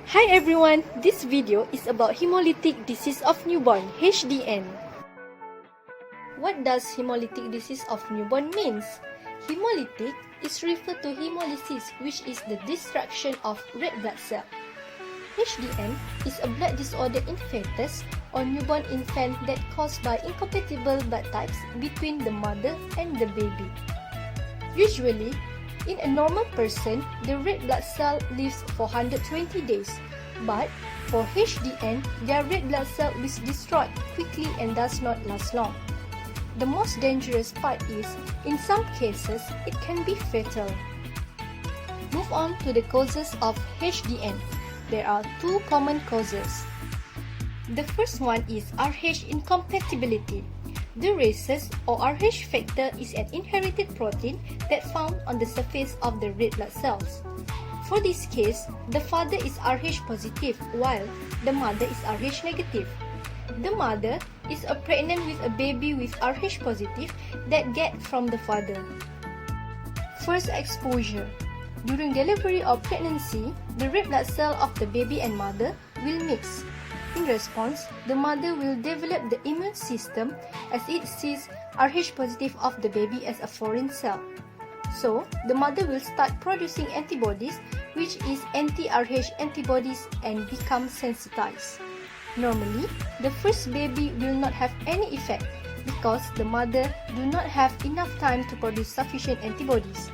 Hi everyone, this video is about hemolytic disease of newborn, HDN. What does hemolytic disease of newborn means? Hemolytic is referred to hemolysis, which is the destruction of red blood cell. HDN is a blood disorder in fetus or newborn infant that caused by incompatible blood types between the mother and the baby. Usually, in a normal person, the red blood cell lives for 120 days, but for HDN, their red blood cell is destroyed quickly and does not last long. The most dangerous part is, in some cases, it can be fatal. Move on to the causes of HDN. There are two common causes. The first one is Rh incompatibility. The rhesus or Rh factor is an inherited protein that found on the surface of the red blood cells. For this case, the father is Rh positive while the mother is Rh negative. The mother is pregnant with a baby with Rh positive that get from the father. First exposure. During delivery or pregnancy, the red blood cell of the baby and mother will mix. In response, the mother will develop the immune system as it sees Rh positive of the baby as a foreign cell. So, the mother will start producing antibodies, which is anti-Rh antibodies, and become sensitized. Normally, the first baby will not have any effect because the mother do not have enough time to produce sufficient antibodies.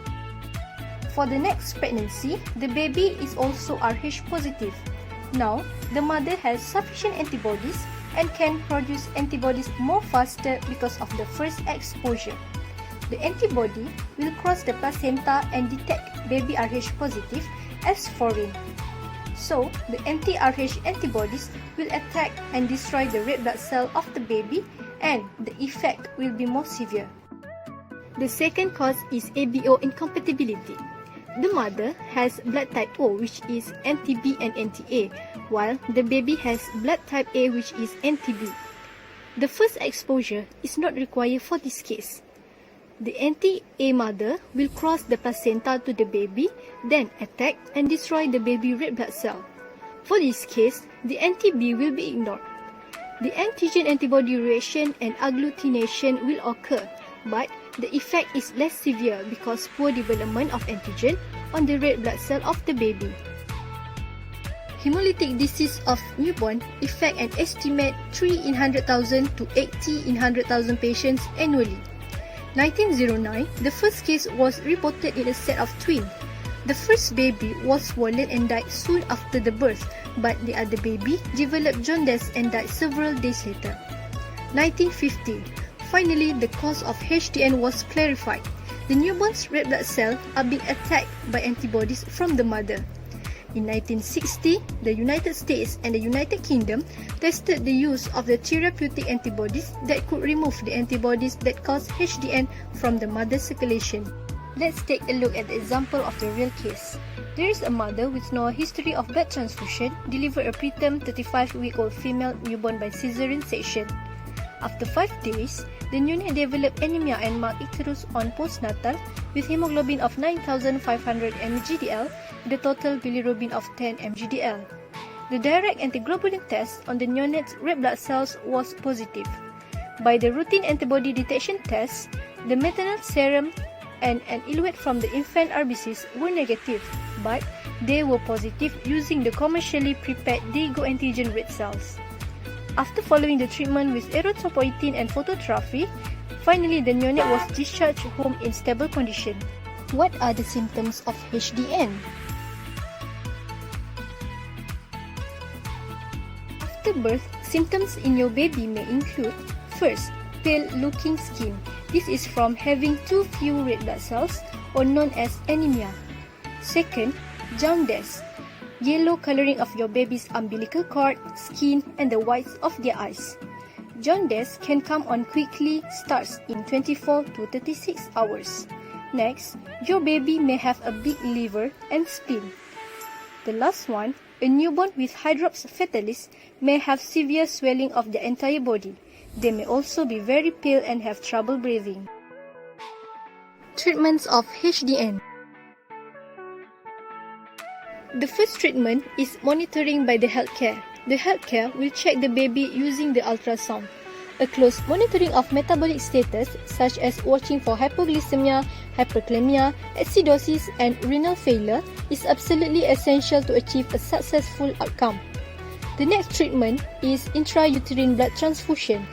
For the next pregnancy, the baby is also Rh positive. Now, the mother has sufficient antibodies and can produce antibodies more faster because of the first exposure. The antibody will cross the placenta and detect baby Rh positive as foreign. So, the anti-Rh antibodies will attack and destroy the red blood cell of the baby, and the effect will be more severe. The second cause is ABO incompatibility. The mother has blood type O, which is anti-B and anti-A, while the baby has blood type A, which is anti-B. The first exposure is not required for this case. The anti-A mother will cross the placenta to the baby, then attack and destroy the baby red blood cell. For this case, the anti-B will be ignored. The antigen-antibody reaction and agglutination will occur, but the effect is less severe because poor development of antigen on the red blood cell of the baby. Hemolytic disease of newborn affect an estimate 3 in 100,000 to 80 in 100,000 patients annually. 1909, the first case was reported in a set of twins. The first baby was swollen and died soon after the birth, but the other baby developed jaundice and died several days later. 1950, finally the cause of HDN was clarified. The newborn's red blood cells are being attacked by antibodies from the mother. In 1960, the United States and the United Kingdom tested the use of the therapeutic antibodies that could remove the antibodies that cause HDN from the mother's circulation. Let's take a look at the example of the real case. There is a mother with no history of blood transfusion delivered a preterm 35-week-old female newborn by cesarean section. After 5 days, the neonate developed anemia and marked icterus on postnatal with hemoglobin of 9,500 mgdl with a total bilirubin of 10 mgdl. The direct antiglobulin test on the neonate's red blood cells was positive. By the routine antibody detection test, the maternal serum and an eluate from the infant RBCs were negative, but they were positive using the commercially prepared Dago antigen red cells. After following the treatment with erythropoietin and phototherapy, finally the neonate was discharged home in stable condition. What are the symptoms of HDN? After birth, symptoms in your baby may include: first, pale-looking skin. This is from having too few red blood cells, or known as anemia. Second, jaundice. Yellow coloring of your baby's umbilical cord, skin, and the whites of their eyes. Jaundice can come on quickly, starts in 24 to 36 hours. Next, your baby may have a big liver and spleen. The last one, a newborn with hydrops fetalis may have severe swelling of the entire body. They may also be very pale and have trouble breathing. Treatments of HDN. The first treatment is monitoring by the healthcare. The healthcare will check the baby using the ultrasound. A close monitoring of metabolic status, such as watching for hypoglycemia, hyperkalemia, acidosis, and renal failure, is absolutely essential to achieve a successful outcome. The next treatment is intrauterine blood transfusion.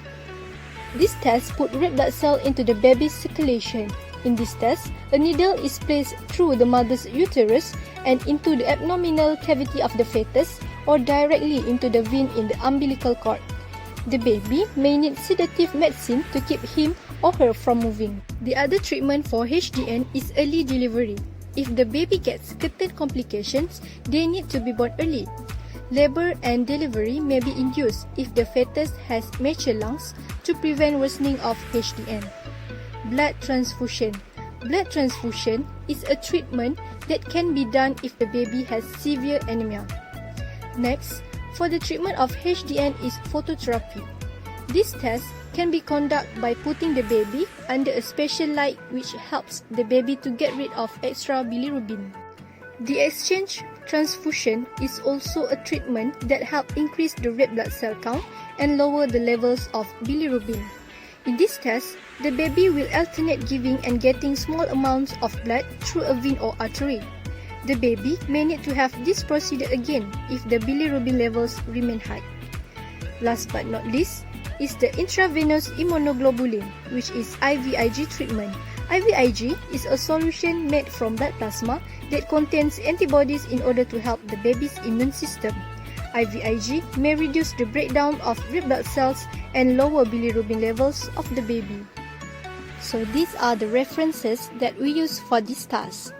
This test puts red blood cells into the baby's circulation. In this test, a needle is placed through the mother's uterus and into the abdominal cavity of the fetus, or directly into the vein in the umbilical cord. The baby may need sedative medicine to keep him or her from moving. The other treatment for HDN is early delivery. If the baby gets certain complications, they need to be born early. Labor and delivery may be induced if the fetus has mature lungs to prevent worsening of HDN. Blood transfusion. Blood transfusion is a treatment that can be done if the baby has severe anemia. Next, for the treatment of HDN is phototherapy. This test can be conducted by putting the baby under a special light which helps the baby to get rid of extra bilirubin. The exchange transfusion is also a treatment that helps increase the red blood cell count and lower the levels of bilirubin. In this test, the baby will alternate giving and getting small amounts of blood through a vein or artery. The baby may need to have this procedure again if the bilirubin levels remain high. Last but not least is the intravenous immunoglobulin, which is IVIG treatment. IVIG is a solution made from blood plasma that contains antibodies in order to help the baby's immune system. IVIG may reduce the breakdown of red blood cells and lower bilirubin levels of the baby. So these are the references that we use for this task.